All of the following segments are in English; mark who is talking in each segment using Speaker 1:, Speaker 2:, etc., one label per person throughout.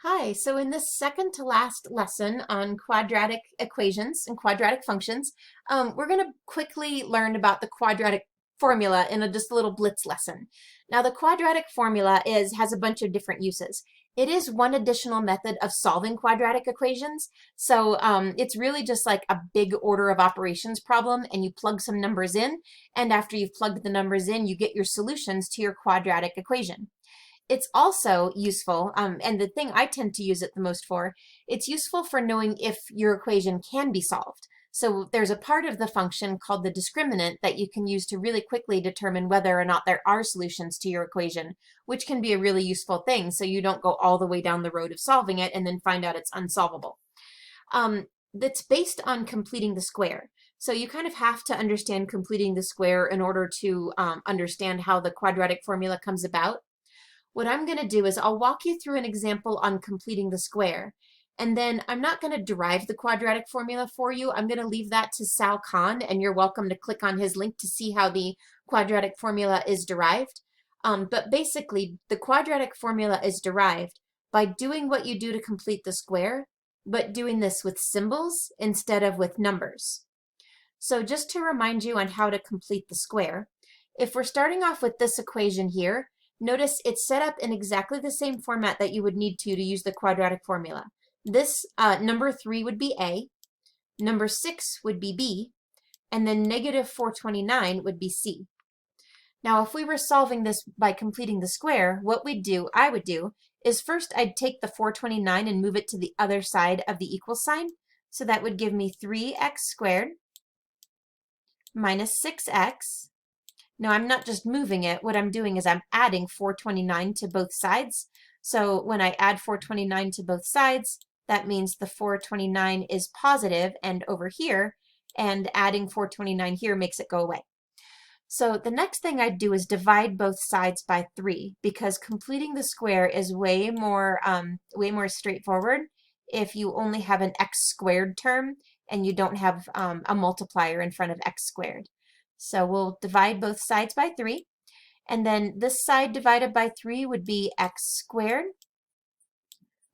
Speaker 1: Hi, so in this second to last lesson on quadratic equations and quadratic functions, we're going to quickly learn about the quadratic formula in just a little blitz lesson. Now the quadratic formula has a bunch of different uses. It is one additional method of solving quadratic equations, so it's really just like a big order of operations problem, and you plug some numbers in, and after you've plugged the numbers in, you get your solutions to your quadratic equation. It's also useful, and the thing I tend to use it the most for, it's useful for knowing if your equation can be solved. So there's a part of the function called the discriminant that you can use to really quickly determine whether or not there are solutions to your equation, which can be a really useful thing so you don't go all the way down the road of solving it and then find out it's unsolvable. That's based on completing the square. So you kind of have to understand completing the square in order to understand how the quadratic formula comes about. What I'm going to do is I'll walk you through an example on completing the square, and then I'm not going to derive the quadratic formula for you. I'm going to leave that to Sal Khan, and you're welcome to click on his link to see how the quadratic formula is derived. But basically, the quadratic formula is derived by doing what you do to complete the square, but doing this with symbols instead of with numbers. So just to remind you on how to complete the square, if we're starting off with this equation here, notice it's set up in exactly the same format that you would need to use the quadratic formula. This number 3 would be A, number 6 would be B, and then negative 429 would be C. Now, if we were solving this by completing the square, what I would do, is first I'd take the 429 and move it to the other side of the equal sign. So that would give me 3x squared minus 6x. Now I'm not just moving it, what I'm doing is I'm adding 429 to both sides. So when I add 429 to both sides, that means the 429 is positive and over here, and adding 429 here makes it go away. So the next thing I'd do is divide both sides by 3, because completing the square is way more straightforward if you only have an x squared term and you don't have a multiplier in front of x squared. So we'll divide both sides by 3, and then this side divided by 3 would be x squared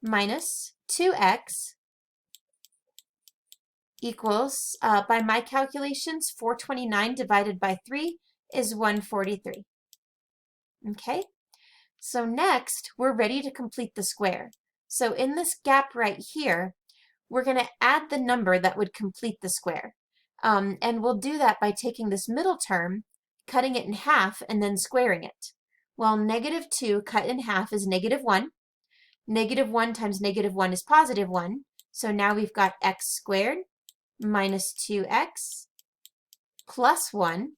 Speaker 1: minus 2x equals, by my calculations, 429 divided by 3 is 143. Okay, so next we're ready to complete the square. So in this gap right here, we're going to add the number that would complete the square. And we'll do that by taking this middle term, cutting it in half, and then squaring it. Well, negative 2 cut in half is negative 1. Negative 1 times negative 1 is positive 1. So now we've got x squared minus 2x plus 1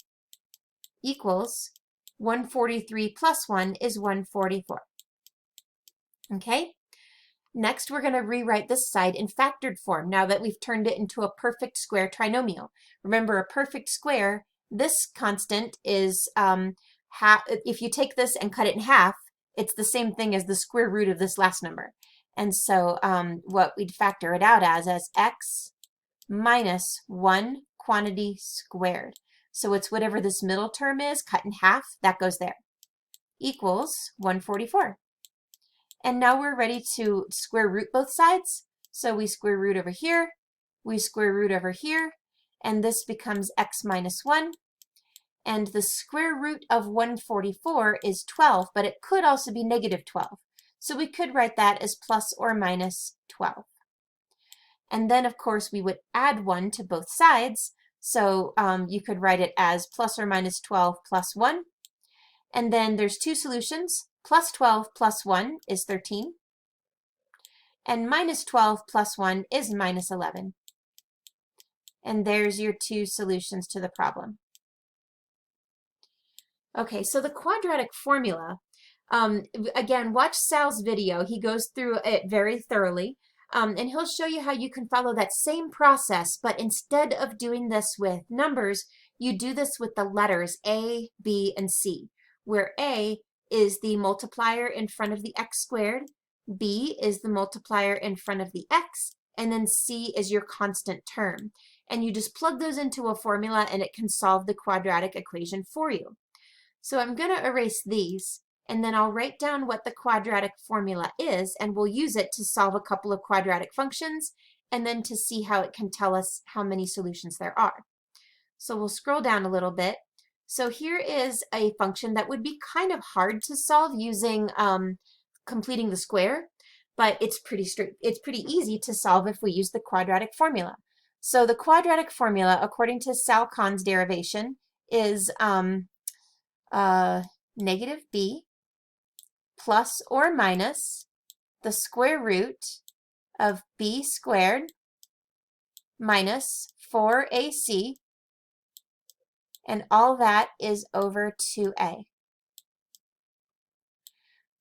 Speaker 1: equals 143 plus 1 is 144. Okay? Next, we're going to rewrite this side in factored form now that we've turned it into a perfect square trinomial. Remember, a perfect square, this constant is, if you take this and cut it in half, it's the same thing as the square root of this last number. And so what we'd factor it out as x minus 1 quantity squared. So it's whatever this middle term is, cut in half, that goes there, equals 144. And now we're ready to square root both sides. So we square root over here, we square root over here, and this becomes x minus 1. And the square root of 144 is 12, but it could also be negative 12. So we could write that as plus or minus 12. And then, of course, we would add 1 to both sides. So you could write it as plus or minus 12 plus 1. And then there's two solutions. Plus 12 plus 1 is 13, and minus 12 plus 1 is minus 11. And there's your two solutions to the problem. Okay, so the quadratic formula, again, watch Sal's video. He goes through it very thoroughly, and he'll show you how you can follow that same process, but instead of doing this with numbers, you do this with the letters A, B, and C, where A is the multiplier in front of the x squared, B is the multiplier in front of the x, and then C is your constant term. And you just plug those into a formula and it can solve the quadratic equation for you. So I'm going to erase these, and then I'll write down what the quadratic formula is, and we'll use it to solve a couple of quadratic functions, and then to see how it can tell us how many solutions there are. So we'll scroll down a little bit. So here is a function that would be kind of hard to solve using completing the square, but it's pretty easy to solve if we use the quadratic formula. So the quadratic formula, according to Sal Khan's derivation, is negative b plus or minus the square root of b squared minus 4ac, and all that is over 2a.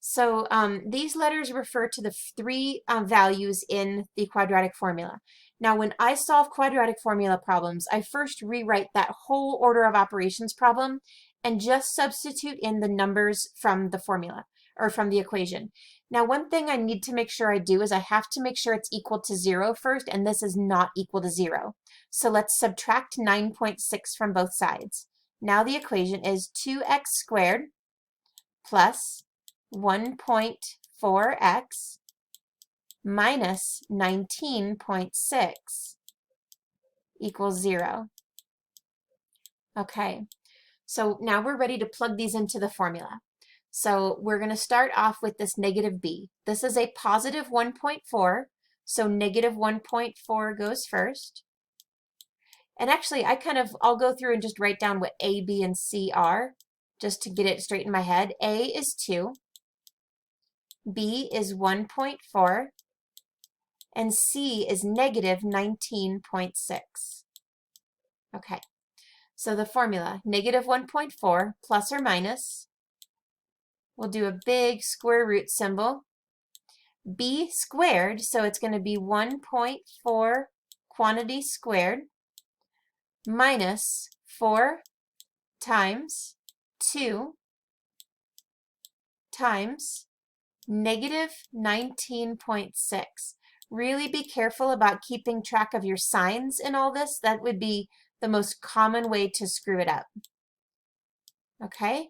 Speaker 1: So these letters refer to the three values in the quadratic formula. Now, when I solve quadratic formula problems, I first rewrite that whole order of operations problem and just substitute in the numbers from the formula or from the equation. Now, one thing I need to make sure I do is I have to make sure it's equal to 0 first, and this is not equal to 0. So let's subtract 9.6 from both sides. Now the equation is 2x squared plus 1.4x minus 19.6 equals 0. Okay, so now we're ready to plug these into the formula. So we're going to start off with this negative b. This is a positive 1.4, so negative 1.4 goes first. And actually, I'll go through and just write down what a, b, and c are, just to get it straight in my head. A is 2. B is 1.4, and C is negative 19.6. Okay, so the formula, negative 1.4 plus or minus, we'll do a big square root symbol, B squared, so it's going to be 1.4 quantity squared minus 4 times 2 times negative 19.6. Really be careful about keeping track of your signs in all this. That would be the most common way to screw it up. Okay,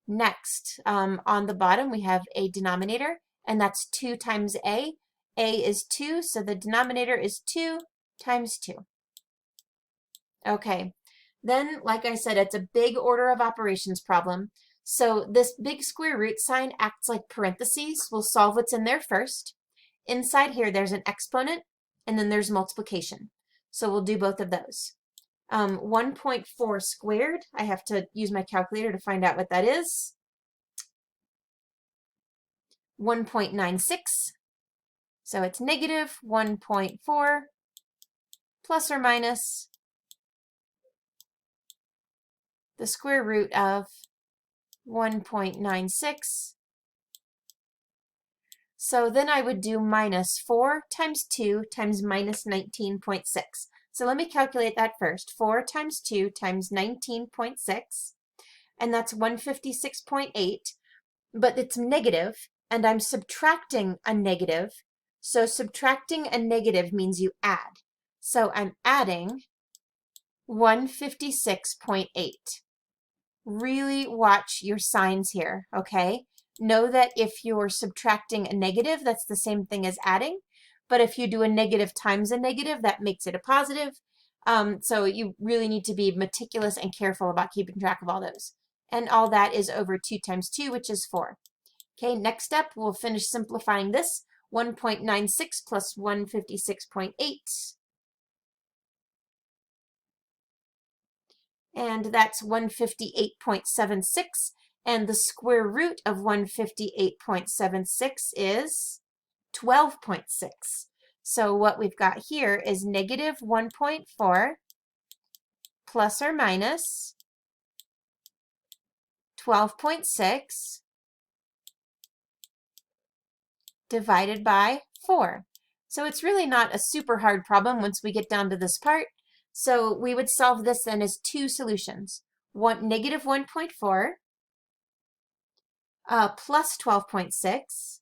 Speaker 1: next on the bottom we have a denominator, and that's 2 times a. A is 2, so the denominator is 2 times 2. Okay, then like I said, it's a big order of operations problem. So this big square root sign acts like parentheses. We'll solve what's in there first. Inside here, there's an exponent, and then there's multiplication. So we'll do both of those. 1.4 squared, I have to use my calculator to find out what that is. 1.96, so it's negative 1.4 plus or minus the square root of 1.96. So then I would do minus 4 times 2 times minus 19.6. So let me calculate that first. 4 times 2 times 19.6, and that's 156.8, but it's negative, and I'm subtracting a negative. So subtracting a negative means you add. So I'm adding 156.8. Really watch your signs here, okay? Know that if you're subtracting a negative, that's the same thing as adding. But if you do a negative times a negative, that makes it a positive. So you really need to be meticulous and careful about keeping track of all those. And all that is over 2 times 2, which is 4. Okay, next step, we'll finish simplifying this. 1.96 plus 156.8. And that's 158.76. And the square root of 158.76 is 12.6. So what we've got here is negative 1.4 plus or minus 12.6 divided by 4. So it's really not a super hard problem once we get down to this part. So we would solve this then as two solutions. Negative 1.4 plus 12.6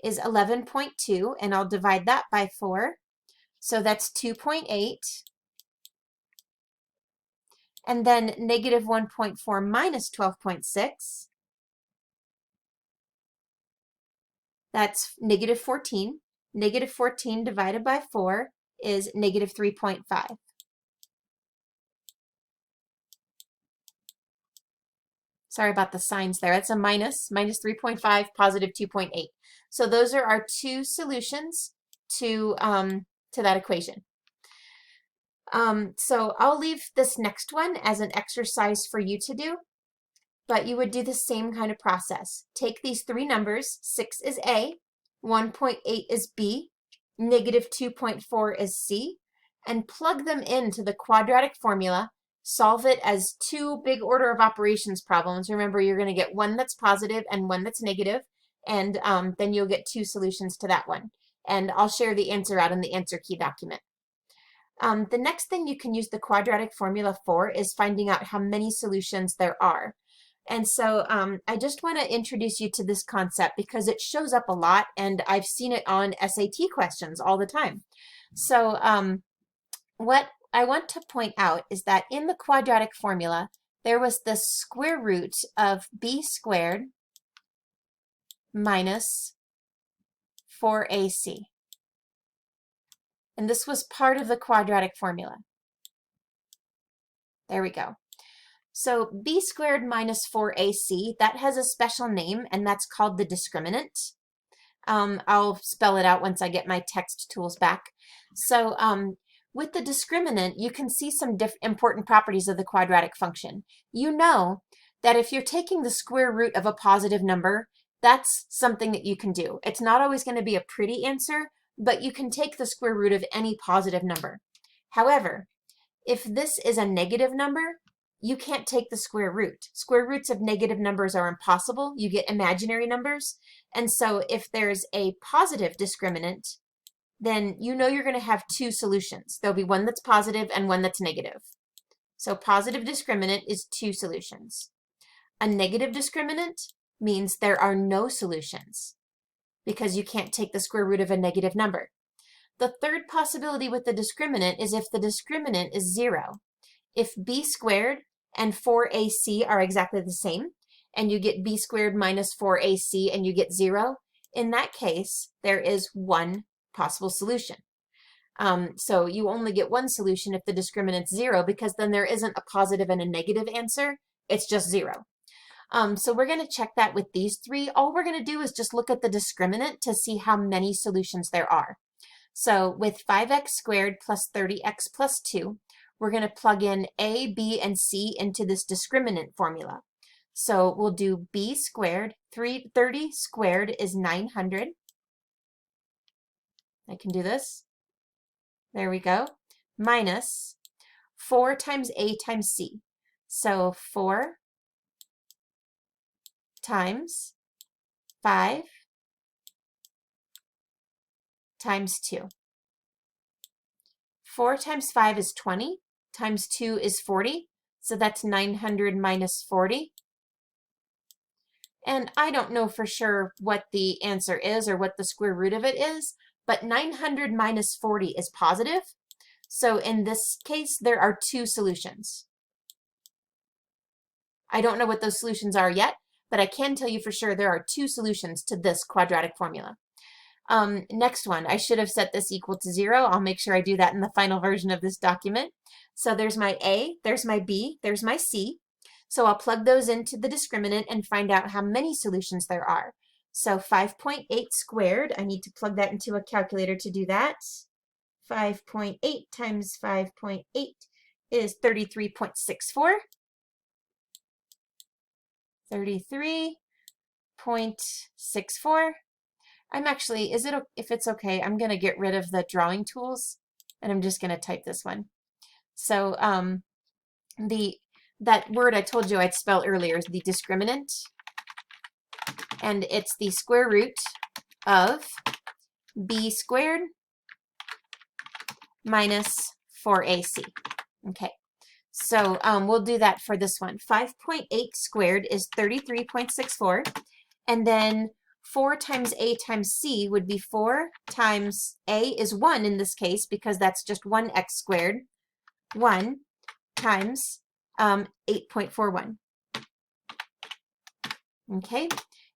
Speaker 1: is 11.2, and I'll divide that by 4. So that's 2.8. And then negative 1.4 minus 12.6, that's negative 14. Negative 14 divided by 4 is negative 3.5. Sorry about the signs there. It's a minus 3.5, positive 2.8. So those are our two solutions to that equation. So I'll leave this next one as an exercise for you to do, but you would do the same kind of process. Take these three numbers, 6 is A, 1.8 is B, negative 2.4 is C, and plug them into the quadratic formula. Solve it as two big order of operations problems. Remember, you're going to get one that's positive and one that's negative, and then you'll get two solutions to that one. And I'll share the answer out in the answer key document. The next thing you can use the quadratic formula for is finding out how many solutions there are. And so I just want to introduce you to this concept because it shows up a lot and I've seen it on SAT questions all the time. So what I want to point out is that in the quadratic formula, there was the square root of b squared minus 4ac. And this was part of the quadratic formula. There we go. So b squared minus 4ac, that has a special name, and that's called the discriminant. I'll spell it out once I get my text tools back. So with the discriminant, you can see some important properties of the quadratic function. You know that if you're taking the square root of a positive number, that's something that you can do. It's not always going to be a pretty answer, but you can take the square root of any positive number. However, if this is a negative number, you can't take the square root. Square roots of negative numbers are impossible. You get imaginary numbers. And so if there's a positive discriminant, then you know you're going to have two solutions. There'll be one that's positive and one that's negative. So positive discriminant is two solutions. A negative discriminant means there are no solutions because you can't take the square root of a negative number. The third possibility with the discriminant is if the discriminant is 0. If b squared and 4ac are exactly the same, and you get b squared minus 4ac and you get 0, in that case, there is one possible solution. So you only get one solution if the discriminant's 0, because then there isn't a positive and a negative answer. It's just 0. So we're going to check that with these three. All we're going to do is just look at the discriminant to see how many solutions there are. So with 5x squared plus 30x plus 2, we're going to plug in a, b, and c into this discriminant formula. So we'll do b squared, 30 squared is 900. I can do this. There we go. Minus 4 times a times c. So 4 times 5 times 2. 4 times 5 is 20, times 2 is 40, so that's 900 minus 40. And I don't know for sure what the answer is or what the square root of it is, but 900 minus 40 is positive. So in this case, there are two solutions. I don't know what those solutions are yet, but I can tell you for sure there are two solutions to this quadratic formula. Next one, I should have set this equal to 0. I'll make sure I do that in the final version of this document. So there's my A, there's my B, there's my C. So I'll plug those into the discriminant and find out how many solutions there are. So 5.8 squared, I need to plug that into a calculator to do that. 5.8 times 5.8 is 33.64. 33.64. I'm actually, if it's okay, I'm going to get rid of the drawing tools and I'm just going to type this one. So that word I told you I'd spell earlier is the discriminant, and it's the square root of b squared minus 4ac. Okay, so we'll do that for this one. 5.8 squared is 33.64, and then 4 times a times c would be 4 times a is 1 in this case because that's just 1x squared. 1 times 8.41. Okay,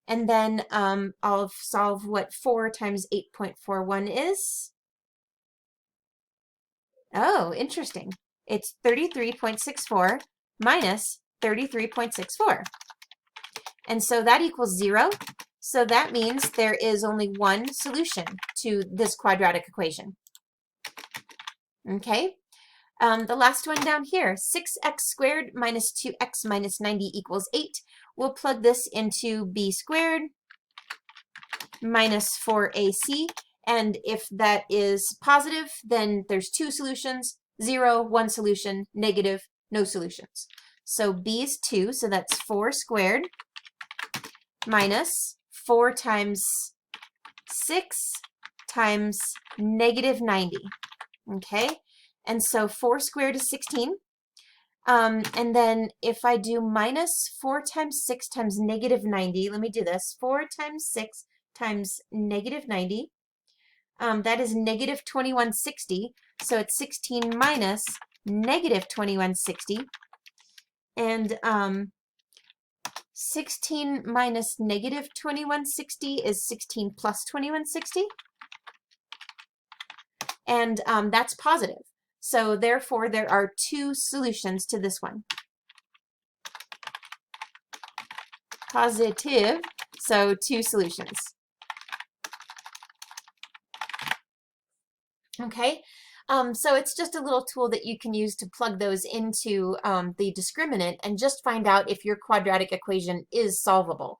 Speaker 1: and then I'll solve what 4 times 8.41 is. Oh, interesting. It's 33.64 minus 33.64. And so that equals 0. So that means there is only one solution to this quadratic equation. Okay, the last one down here, 6x squared minus 2x minus 90 equals 8. We'll plug this into b squared minus 4ac. And if that is positive, then there's two solutions, 0, one solution, negative, no solutions. So b is 2, so that's 4 squared minus 4 times 6 times negative 90. Okay, and so 4 squared is 16. And then if I do minus 4 times 6 times negative 90, let me do this. 4 times 6 times negative 90. That is negative 2160. So it's 16 minus negative 2160. And 16 minus negative 2160 is 16 plus 2160. And that's positive. So therefore, there are two solutions to this one. Positive, so two solutions. Okay, so it's just a little tool that you can use to plug those into the discriminant and just find out if your quadratic equation is solvable.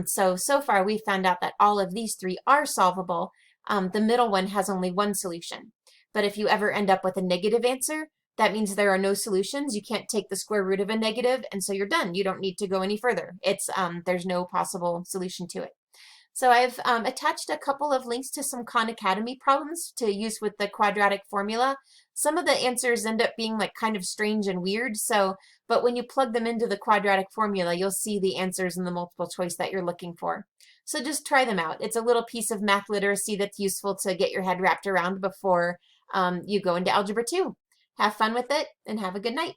Speaker 1: So far we found out that all of these three are solvable. The middle one has only one solution. But if you ever end up with a negative answer, that means there are no solutions. You can't take the square root of a negative, and so you're done. You don't need to go any further. It's there's no possible solution to it. So I've attached a couple of links to some Khan Academy problems to use with the quadratic formula. Some of the answers end up being like kind of strange and weird, but when you plug them into the quadratic formula, you'll see the answers in the multiple choice that you're looking for. So just try them out. It's a little piece of math literacy that's useful to get your head wrapped around before you go into Algebra 2. Have fun with it and have a good night.